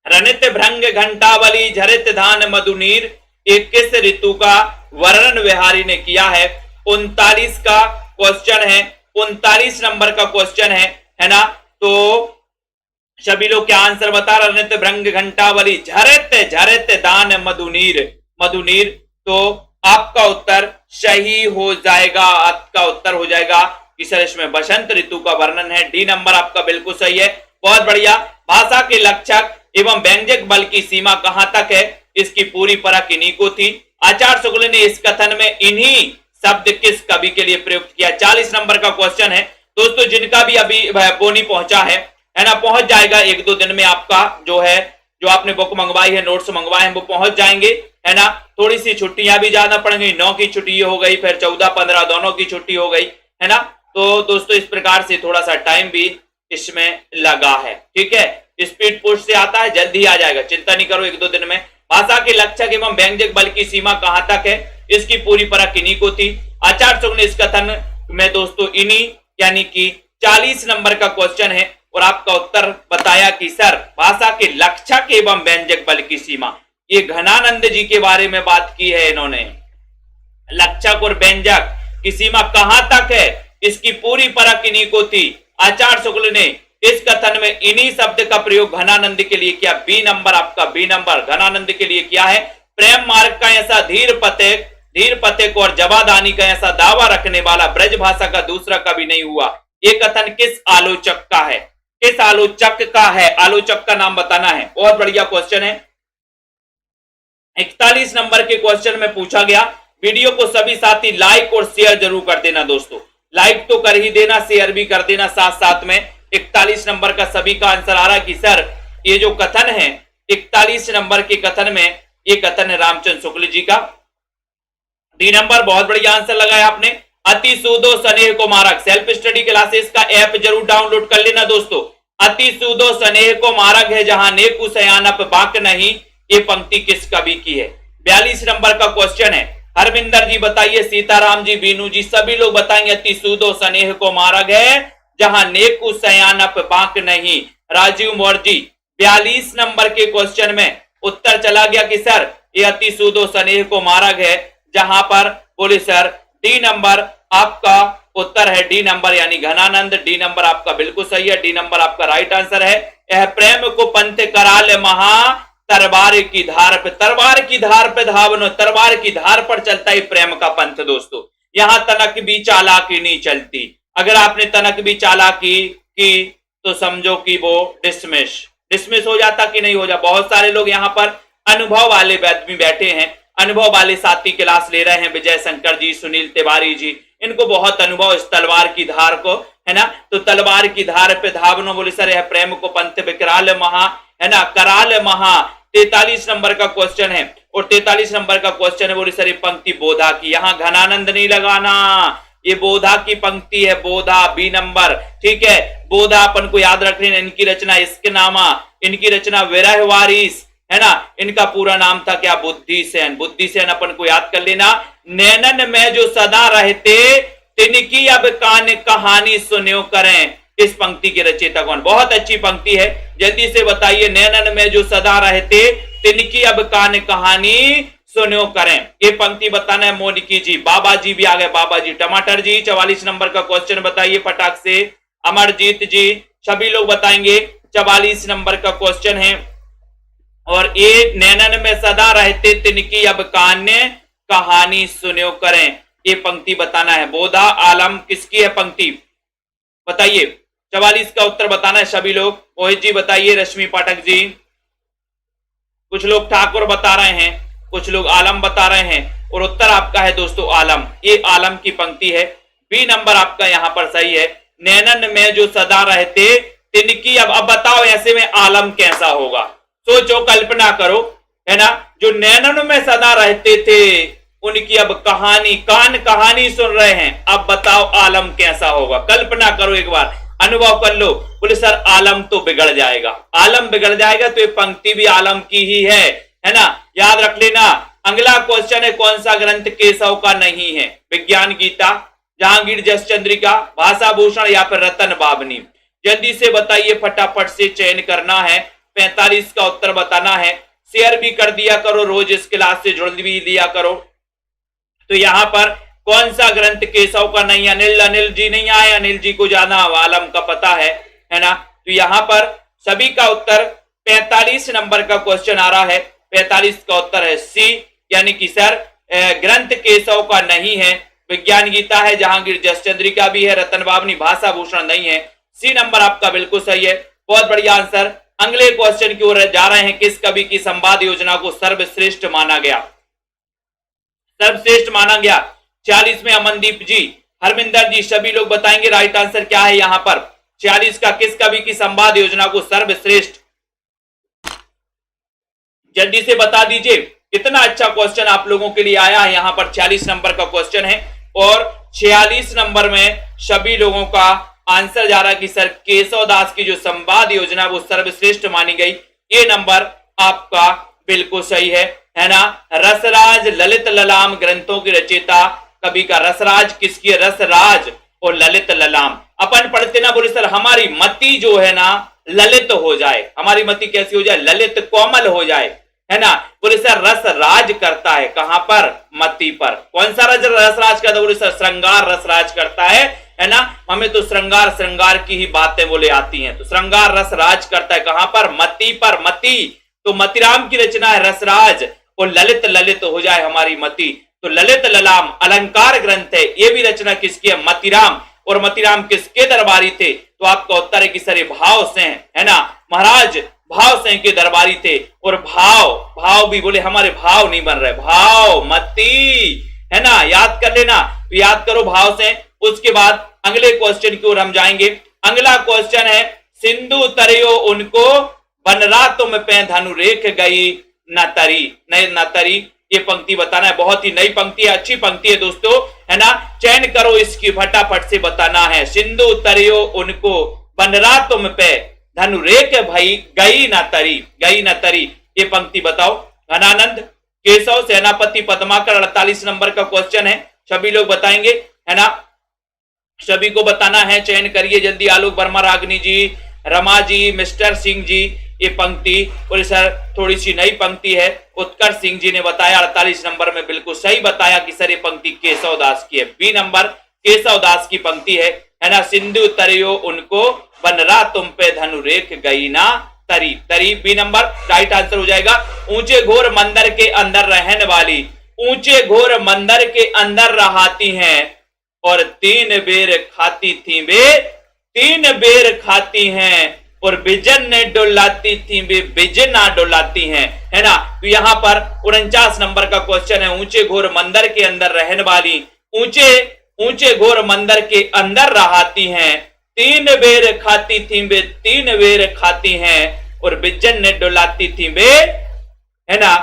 रनित भृंग घंटावली झरित धान मधुनीर, 21 ऋतु का वर्णन बिहारी ने किया है। 39 का क्वेश्चन है, 39 नंबर का क्वेश्चन है ना। तो सभी लोग क्या आंसर बता रहे? नृत्य भृंग घंटावली झरत झरत दान मधुनीर मधुनीर। तो आपका उत्तर सही हो जाएगा, आपका उत्तर हो जाएगा कि सर इसमें बसंत ऋतु का वर्णन है। डी नंबर आपका बिल्कुल सही है, बहुत बढ़िया। भाषा के लक्षक एवं व्यंजक बल की सीमा कहां तक है? इसकी पूरी परख इन्हीं को थी। आचार्य शुक्ल ने इस कथन में इन्हीं शब्द किस कवि के लिए प्रयुक्त किया? 40 नंबर का क्वेश्चन है दोस्तों। जिनका भी अभी बोनी पहुंचा है ना, पहुंच जाएगा एक दो दिन में। आपका जो है, जो आपने बुक मंगवाई है, नोट्स मंगवाए हैं, वो पहुंच जाएंगे, है ना। थोड़ी सी छुट्टियां भी ज्यादा पड़ गई, 9 की छुट्टी हो गई, फिर 14-15 दोनों की छुट्टी हो गई, है ना। तो दोस्तों इस प्रकार से थोड़ा सा टाइम भी इसमें लगा है, ठीक है। स्पीड पोस्ट से आता है, जल्दी आ जाएगा, चिंता नहीं करो, एक दो दिन में। भाषा के लक्षक एवं व्यंजक बल की सीमा कहां तक है? इसकी पूरी परख इन्हीं को थी। आचार्य शुक्ल ने इस कथन में दोस्तों इन्हीं यानी कि 40 नंबर का क्वेश्चन है और आपका उत्तर बताया कि सर भाषा के लक्षक एवं व्यंजक बल की सीमा, ये घनानंद जी के बारे में बात की है इन्होंने। लक्षक और व्यंजक की सीमा कहां तक है? इसकी पूरी परख इन्हीं को थी। आचार्य शुक्ल ने इस कथन में इन्हीं शब्द का प्रयोग घनानंद के लिए किया। बी नंबर आपका, बी नंबर घनानंद के लिए किया है। प्रेम मार्ग का ऐसा धीर पथिक और जवादानी का ऐसा दावा रखने वाला ब्रज भाषा का दूसरा कवि नहीं हुआ। ये कथन किस आलोचक का है? किस आलोचक का है? आलोचक का नाम बताना है। बहुत बढ़िया क्वेश्चन है। 41 नंबर के क्वेश्चन में पूछा गया। वीडियो को सभी साथी लाइक और शेयर जरूर कर देना दोस्तों, लाइक तो कर ही देना, शेयर भी कर देना साथ साथ में। 41 नंबर का सभी का आंसर आ रहा है कि सर ये जो कथन है 41 नंबर के कथन में, ये कथन है रामचंद्र शुक्ल जी का। डी नंबर, बहुत बढ़िया आंसर लगाया आपने। अति सूदो स्नेह को मारक, सेल्फ स्टडी क्लासेस का ऐप जरूर डाउनलोड कर लेना दोस्तों। अति सूदो स्नेह को मारक है जहां नेकु सयानप बाक नहीं, ये पंक्ति किस कवि की है? 42 नंबर का क्वेश्चन है। हरविंदर जी बताइए, सीताराम जी, बीनू जी, सभी लोग बताएंगे अति सूदो स्नेह को मारक है जहां नेकु सयानप बाक नहीं। राजीव मौर्य जी 42 नंबर के क्वेश्चन में उत्तर चला गया कि सर ये अति सूदो स्नेह को मारक है जहां पर बोले सर डी नंबर आपका उत्तर है, डी नंबर यानी घनानंद। डी नंबर आपका बिल्कुल सही है, डी नंबर आपका राइट आंसर है। यह प्रेम को पंथ कराल महा तरबार की धार पे, तरबार की धार पे धावनो, तरबार की धार पर चलता है प्रेम का पंथ दोस्तों। यहां तनक भी चालाकी नहीं चलती। अगर आपने तनक भी चालाकी की तो समझो कि वो डिसमिस हो जाता कि नहीं हो जाता। बहुत सारे लोग यहाँ पर अनुभव वाले आदमी बैठे हैं, अनुभव वाले साथी क्लास ले रहे हैं, विजय शंकर जी, सुनील तिवारी जी, इनको बहुत अनुभव इस तलवार की धार को, है ना। तो तलवार की धार पे धावनो, बोले सर यह प्रेम को पंथ विकराल महा, है ना, कराल महा। 43 नंबर का क्वेश्चन है और 43 नंबर का क्वेश्चन है, बोले सर ये पंक्ति बोधा की, यहाँ घनानंद नहीं लगाना, ये बोधा की पंक्ति है, बोधा, बी नंबर, ठीक है। बोधा अपन को याद रख लेना, इनकी रचना इस्कनामा, इनकी रचना विरह वारिस, है ना। इनका पूरा नाम था क्या? बुद्धिसेन। बुद्धिसेन अपन को याद कर लेना। नैनन में जो सदा रहते तिनकी अब कान कहानी सुन्यो करें, इस पंक्ति के रचयिता कौन? बहुत अच्छी पंक्ति है, जल्दी से बताइए। नैनन में जो सदा रहते तिनकी अब कान कहानी सुन्यो करें, ये पंक्ति बताना है। मोनिकी जी, बाबा जी भी आ गए, बाबा जी। टमाटर जी 44 नंबर का क्वेश्चन बताइए फटाक से। अमरजीत जी, सभी लोग बताएंगे। 44 नंबर का क्वेश्चन है और ये नैनन में सदा रहते तिनकी अब कान्य कहानी सुन्यो करें, ये पंक्ति बताना है। बोधा आलम किसकी है पंक्ति? बताइए। 44 का उत्तर बताना है सभी लोग। मोहित जी बताइए, रश्मि पाठक जी, कुछ लोग ठाकुर बता रहे हैं, कुछ लोग आलम बता रहे हैं और उत्तर आपका है दोस्तों आलम। ये आलम की पंक्ति है। बी नंबर आपका यहां पर सही है। नैनन में जो सदा रहते तिनकी अब बताओ ऐसे में आलम कैसा होगा? सोचो, कल्पना करो, है ना। जो नैनन में सदा रहते थे उनकी अब कहानी, कान कहानी सुन रहे हैं, अब बताओ आलम कैसा होगा? कल्पना करो एक बार, अनुभव कर लो। बोले सर आलम तो बिगड़ जाएगा, आलम बिगड़ जाएगा, तो ये पंक्ति भी आलम की ही है ना। याद रख लेना। अगला क्वेश्चन है, कौन सा ग्रंथ केशव का नहीं है? विज्ञान गीता, जहांगीर जस चंद्रिका, भाषा भूषण या फिर रतन बावनी? जल्दी से बताइए, फटाफट से चयन करना है। 45 का उत्तर बताना है। शेयर भी कर दिया करो, रोज इस क्लास से जुड़ भी लिया करो। तो यहां पर कौन सा ग्रंथ केशव का नहीं? अनिल जी नहीं आए, अनिल जी को जाना आलम का पता है ना। तो यहां पर सभी का उत्तर 45 नंबर का क्वेश्चन आ रहा है। 45 का उत्तर है सी, यानी कि सर ग्रंथ केशव का नहीं है, विज्ञान गीता है, जहांगीर जसचंद्रिका भी है, रतन बावनी भाषा भूषण नहीं है। सी नंबर आपका बिल्कुल सही है, बहुत बढ़िया आंसर। अगले क्वेश्चन की ओर जा रहे हैं। किस कवि की संवाद योजना को सर्वश्रेष्ठ माना गया? सर्वश्रेष्ठ माना गया 46 में अमनदीप जी, हरमिंदर जी, सभी लोग बताएंगे राइट आंसर क्या है यहां पर। 46 का किस कवि की संवाद योजना को सर्वश्रेष्ठ, जल्दी से बता दीजिए। इतना अच्छा क्वेश्चन आप लोगों के लिए आया है यहां पर। 46 नंबर का क्वेश्चन है और 46 नंबर में सभी लोगों का आंसर जा रहा है कि सर केशव दास की जो संवाद योजना वो सर्वश्रेष्ठ मानी गई। ये नंबर आपका बिल्कुल सही है ना। रसराज ललित ललाम ग्रंथों की रचयिता कवि का रसराज किसकी? रसराज और ललित ललाम। अपन पढ़ते ना, बोले सर हमारी मति जो है ना ललित हो जाए, हमारी मति कैसी हो जाए? ललित कोमल हो जाए, है ना। बोले सर रस राज करता है कहां पर? मति पर। कौन सा रस राज करता है? बोले सर श्रृंगार रस राज करता है ना। हमें तो श्रृंगार की ही बातें बोले आती हैं, तो श्रृंगार रस राज करता है कहां पर? मति पर। मति तो मतिराम की रचना है रसराज, और ललित ललित हो जाए हमारी मति, तो ललित ललाम अलंकार ग्रंथ है। ये भी रचना किसकी है? मतिराम। और मतिराम किसके दरबारी थे? तो आपका उत्तर है कि सर भाव से है ना, महाराज भाव से के दरबारी थे। और भाव भी बोले हमारे भाव नहीं बन रहे, भाव मति, है ना, याद कर लेना, तो याद करो भाव से। उसके बाद अगले क्वेश्चन की ओर हम जाएंगे। अगला क्वेश्चन है सिंधु तरयो उनको बनरा तुम पे धनु रेख गई न तरी। ये पंक्ति बताना है, बहुत ही नई पंक्ति है, अच्छी पंक्ति है दोस्तों, है ना। चयन करो इसकी, फटाफट से बताना है। सिंधु तरयो उनको बनरा तुम पे धनु रेख भाई गई न तरी। ये पंक्ति बताओ। घनानंद केशव सेनापति पद्माकर 48 नंबर का क्वेश्चन है, सभी लोग बताएंगे, है ना। सभी को बताना है, चयन करिए जल्दी। आलोक वर्मा, रागनी जी, रमा जी, मिस्टर सिंह जी, ये पंक्ति और सर थोड़ी सी नई पंक्ति है। उत्कर्ष सिंह जी ने बताया 48 नंबर में, बिल्कुल सही बताया कि सर ये पंक्ति केशव दास की है। बी नंबर केशव दास की पंक्ति है ना। सिंधु तरयो उनको बनरा तुम पे धनु रेख गई ना तरी। बी नंबर राइट आंसर हो जाएगा। ऊंचे घोर मंदिर के अंदर रहने वाली, ऊंचे घोर मंदिर के अंदर रहाती हैं और 3 बेर खाती थी वे, 3 बेर खाती हैं और बिजन ने डोलाती थी वे बिजना डोलाती हैं, है ना। तो यहां पर 49 नंबर का क्वेश्चन है। ऊंचे घोर मंदिर के अंदर रहने वाली, ऊंचे घोर मंदिर के अंदर रहाती हैं, 3 बेर खाती थी वे, 3 बेर खाती हैं और बिजन ने डोलाती थी वे, है ना,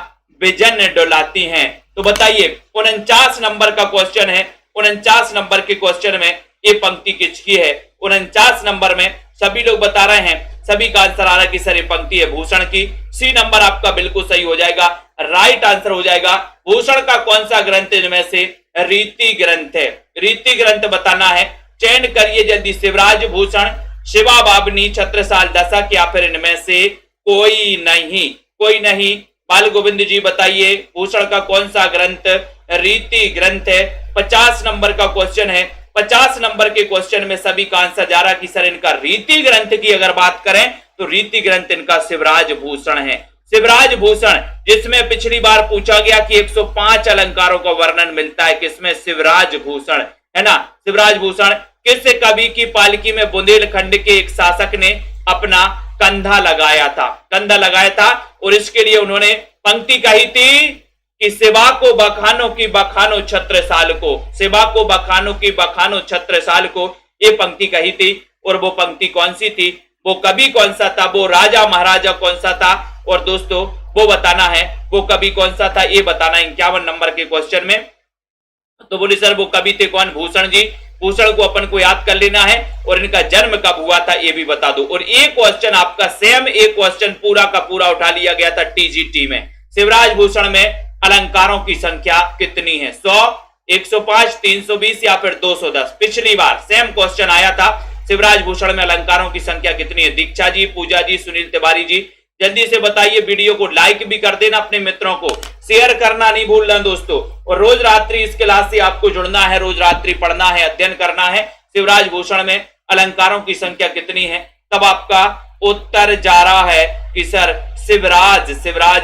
बिजन ने डोलाती हैं। तो बताइए 49 नंबर का क्वेश्चन है। 49 नंबर के क्वेश्चन में ये पंक्ति किसकी है? 49 नंबर में सभी लोग बता रहे हैं, सभी का आंसर आ रहा है कि सर ये पंक्ति है भूषण की। सी नंबर आपका बिल्कुल सही हो जाएगा, राइट आंसर हो जाएगा। भूषण का कौन सा ग्रंथ इनमें से? रीति ग्रंथ है। रीति ग्रंथ बताना है, चयन करिए जल्दी। शिवराज भूषण, शिवा बाबनी, छत्रसाल दशक या फिर इनमें से कोई नहीं। बाल गोविंद जी बताइए भूषण का कौन सा ग्रंथ रीति ग्रंथ है? 50 नंबर का क्वेश्चन है। 50 नंबर के क्वेश्चन में सभी का आंसर जा रहा कि सर इनका रीति ग्रंथ की अगर बात करें तो रीति ग्रंथ इनका शिवराज भूषण है। शिवराज भूषण, जिसमें पिछली बार पूछा गया कि 105 अलंकारों का वर्णन मिलता है, किसमें? शिवराज भूषण, है ना। शिवराज भूषण किस कवि की पालकी में बुंदेलखंड के एक शासक ने अपना कंधा लगाया था और इसके लिए उन्होंने पंक्ति कही थी कि शिवा को बखानो की बखानो छत्रसाल को, शिवा को बखानो की बखानो छत्रसाल को, ये पंक्ति कही थी। और वो पंक्ति कौन सी थी? वो कवि कौन सा था? वो राजा महाराजा कौन सा था? और दोस्तों वो बताना है, वो कवि कौन सा था ये बताना 51 नंबर के क्वेश्चन में। तो बोले सर वो कवि थे कौन? भूषण जी। भूषण को अपन को याद कर लेना है और इनका जन्म कब हुआ था ये भी बता दो। और एक क्वेश्चन आपका सेम एक क्वेश्चन पूरा का पूरा उठा लिया गया था टीजीटी में। शिवराज भूषण में अलंकारों की संख्या कितनी है? 100, 105, 320 या फिर 210? पिछली बार सेम क्वेश्चन आया था। शिवराज भूषण में अलंकारों की संख्या कितनी है? दीक्षा जी, पूजा जी, सुनील तिवारी जी, जल्दी से बताइए। वीडियो को लाइक भी कर देना, अपने मित्रों को शेयर करना नहीं भूलना दोस्तों। और रोज रात्रि इस क्लास से आपको जुड़ना है, रोज रात्रि पढ़ना है, अध्ययन करना है। शिवराज भूषण में अलंकारों की संख्या कितनी है? तब आपका उत्तर जा रहा है कि सर शिवराज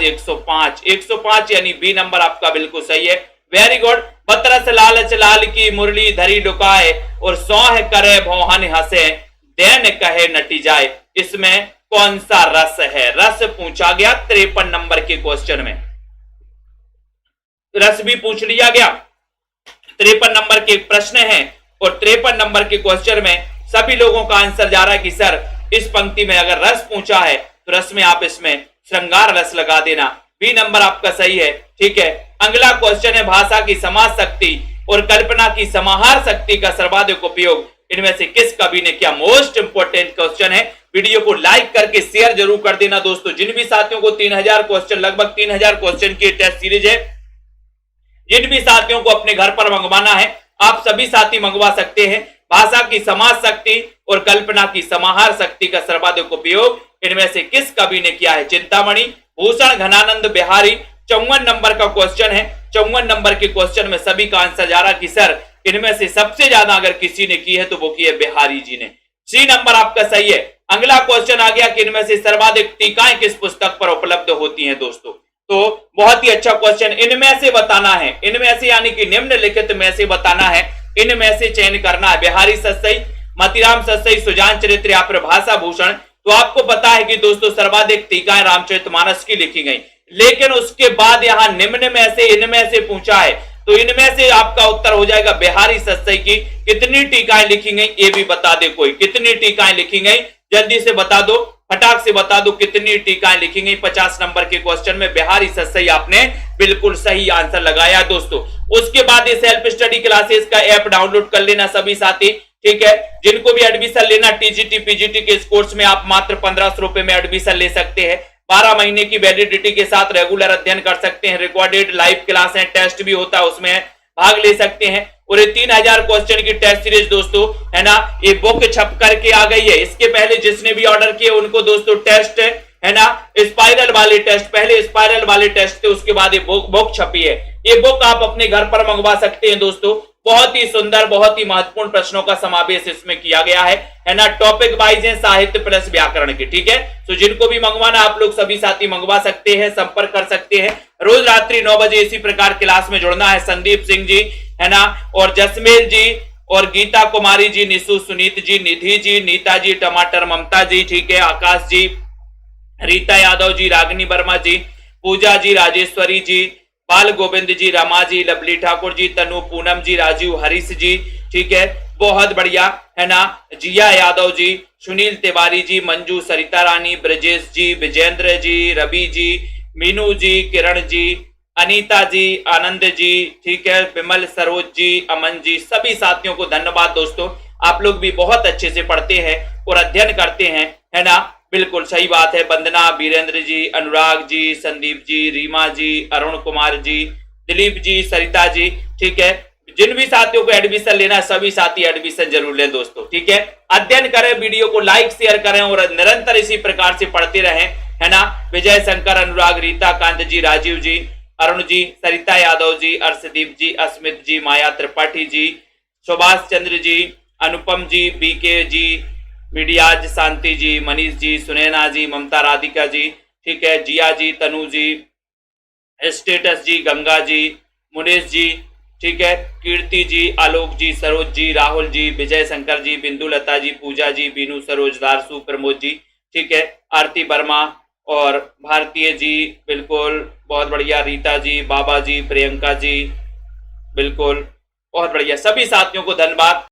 105 यानी बी नंबर आपका बिल्कुल सही है। Very good. बतरस लालच लाल की मुरली धरी डुकाए और सौह करे भौहन हंसे देन कहे नटी जाए। इसमें कौन सा रस है? रस पूछा गया 53 नंबर के क्वेश्चन में, रस भी पूछ लिया गया। 53 नंबर के प्रश्न है और 53 नंबर के क्वेश्चन में सभी लोगों का आंसर जा रहा है कि सर इस पंक्ति में अगर रस पूछा है तो रस में आप इसमें श्रृंगार रस लगा देना। बी नंबर आपका सही है। ठीक है, अगला क्वेश्चन है भाषा की समाज शक्ति और कल्पना की समाहार शक्ति का सर्वाधिक उपयोग इनमें से किस कवि ने किया? मोस्ट इंपोर्टेंट क्वेश्चन है। वीडियो को लाइक करके शेयर जरूर कर देना दोस्तों। जिन भी साथियों को 3000 क्वेश्चन, लगभग 3000 क्वेश्चन की टेस्ट सीरीज है, जिन भी साथियों को अपने घर पर मंगवाना है आप सभी साथी मंगवा सकते हैं। भाषा की समाज शक्ति और कल्पना की समाहार शक्ति का सर्वाधिक उपयोग इनमें से किस कवि ने किया है? चिंतामणि, भूषण घनानंद बिहारी। 54 नंबर का क्वेश्चन है। 54 नंबर के क्वेश्चन में सभी का आंसर जा रहा कि सर इनमें से सबसे ज्यादा अगर किसी ने की है तो वो की है बिहारी जी ने। सी नंबर आपका सही है। अगला क्वेश्चन आ गया कि इनमें से सर्वाधिक टीकाएं किस पुस्तक पर उपलब्ध होती हैं दोस्तों? तो बहुत ही अच्छा क्वेश्चन। इनमें से बताना है, इनमें से यानी कि निम्नलिखित में से बताना है, इनमें से चयन करना है। बिहारी सतसई, मतीराम सतसई, सुजान चरित्र या फिर भाषा भूषण। तो आपको पता है कि दोस्तों सर्वाधिक टीकाएं रामचरितमानस की लिखी गई, लेकिन उसके बाद यहां निम्न में से इनमें से पूछा है तो इनमें से आपका उत्तर हो जाएगा बिहारी सतसई की। कितनी टीकाएं लिखी गई ये भी बता दे कोई, कितनी टीकाएं लिखी गई जल्दी से बता दो, फटाक से बता दो कितनी टीकाएं लिखी गई। 50 नंबर के क्वेश्चन में बिहारी सतसई आपने बिल्कुल सही आंसर लगाया दोस्तों। उसके बाद ये सेल्फ स्टडी क्लासेस का ऐप डाउनलोड कर लेना सभी साथी। ठीक है, जिनको भी एडमिशन लेना टीजीटी पीजीटी के इस कोर्स में आप मात्र 1500 रुपए में एडमिशन ले सकते हैं। 12 महीने की वैलिडिटी के साथ रेगुलर अध्ययन कर सकते हैं। रिकॉर्डेड लाइव क्लास है, टेस्ट भी होता है, उसमें भाग ले सकते हैं। और ये 3000 क्वेश्चन की टेस्ट सीरीज दोस्तों है ना, ये बुक छप करके आ गई है। इसके पहले जिसने भी ऑर्डर किए उनको दोस्तों टेस्ट है ना, स्पाइरल वाले टेस्ट, पहले स्पाइरल वाले टेस्ट थे, उसके बाद ये बुक छपी है। ये बुक आप अपने घर पर मंगवा सकते हैं दोस्तों। बहुत ही सुंदर, बहुत ही महत्वपूर्ण प्रश्नों का समावेश इसमें किया गया है ना। टॉपिक वाइज है, साहित्य प्लस व्याकरण के। ठीक है, तो जिनको भी मंगवाना आप लोग सभी साथी मंगवा सकते हैं, संपर्क कर सकते हैं। रोज रात्रि 9 बजे इसी प्रकार क्लास में जुड़ना है। संदीप सिंह जी है ना, और जसमेल जी, और गीता कुमारी जी, निशु, सुनीत जी, निधि जी, नीता जी, टमाटर ममता जी, ठीक है, आकाश जी, रीता यादव जी, रागिनी वर्मा जी, पूजा जी, राजेश्वरी जी, बाल गोविंद जी, रमा जी, लवली ठाकुर जी, तनु, पूनम जी, राजीव, हरीश जी, ठीक है, बहुत बढ़िया है ना, जिया यादव जी, सुनील तिवारी जी, मंजू, सरिता रानी, ब्रजेश जी, विजेंद्र जी, रवि जी, मीनू जी, किरण जी, अनीता जी, आनंद जी, ठीक है, विमल, सरोज जी, अमन जी, सभी साथियों को धन्यवाद दोस्तों। आप लोग भी बहुत अच्छे से पढ़ते हैं और अध्ययन करते हैं, है ना, बिल्कुल सही बात है। वंदना, वीरेंद्र जी, अनुराग जी, संदीप जी, रीमा जी, अरुण कुमार जी, दिलीप जी, सरिता जी, ठीक है, जिन भी साथियों को एडमिशन लेना है सभी साथी एडमिशन जरूर लें दोस्तों। ठीक है, अध्ययन करें, वीडियो को लाइक शेयर करें और निरंतर इसी प्रकार से पढ़ते रहें, है ना। विजय शंकर, अनुराग, रीता कांत जी, राजीव जी, अरुण जी, सरिता यादव जी, अर्शदीप जी, अस्मित जी, माया त्रिपाठी जी, सुभाष चंद्र जी, अनुपम जी, बीके जी, मिडियाज, शांति जी, मनीष जी, सुनैना जी, ममता, राधिका जी, ठीक है, जिया जी, तनु जी, स्टेटस जी, गंगा जी, मुनेश जी, ठीक है, कीर्ति जी, आलोक जी, सरोज जी, राहुल जी, विजय शंकर जी, बिंदु लता जी, पूजा जी, बीनू, सरोज, दारसू, प्रमोद जी, ठीक है, आरती वर्मा और भारतीय जी, बिल्कुल बहुत बढ़िया, रीता जी, बाबा जी, प्रियंका जी, बिल्कुल बहुत बढ़िया, सभी साथियों को धन्यवाद।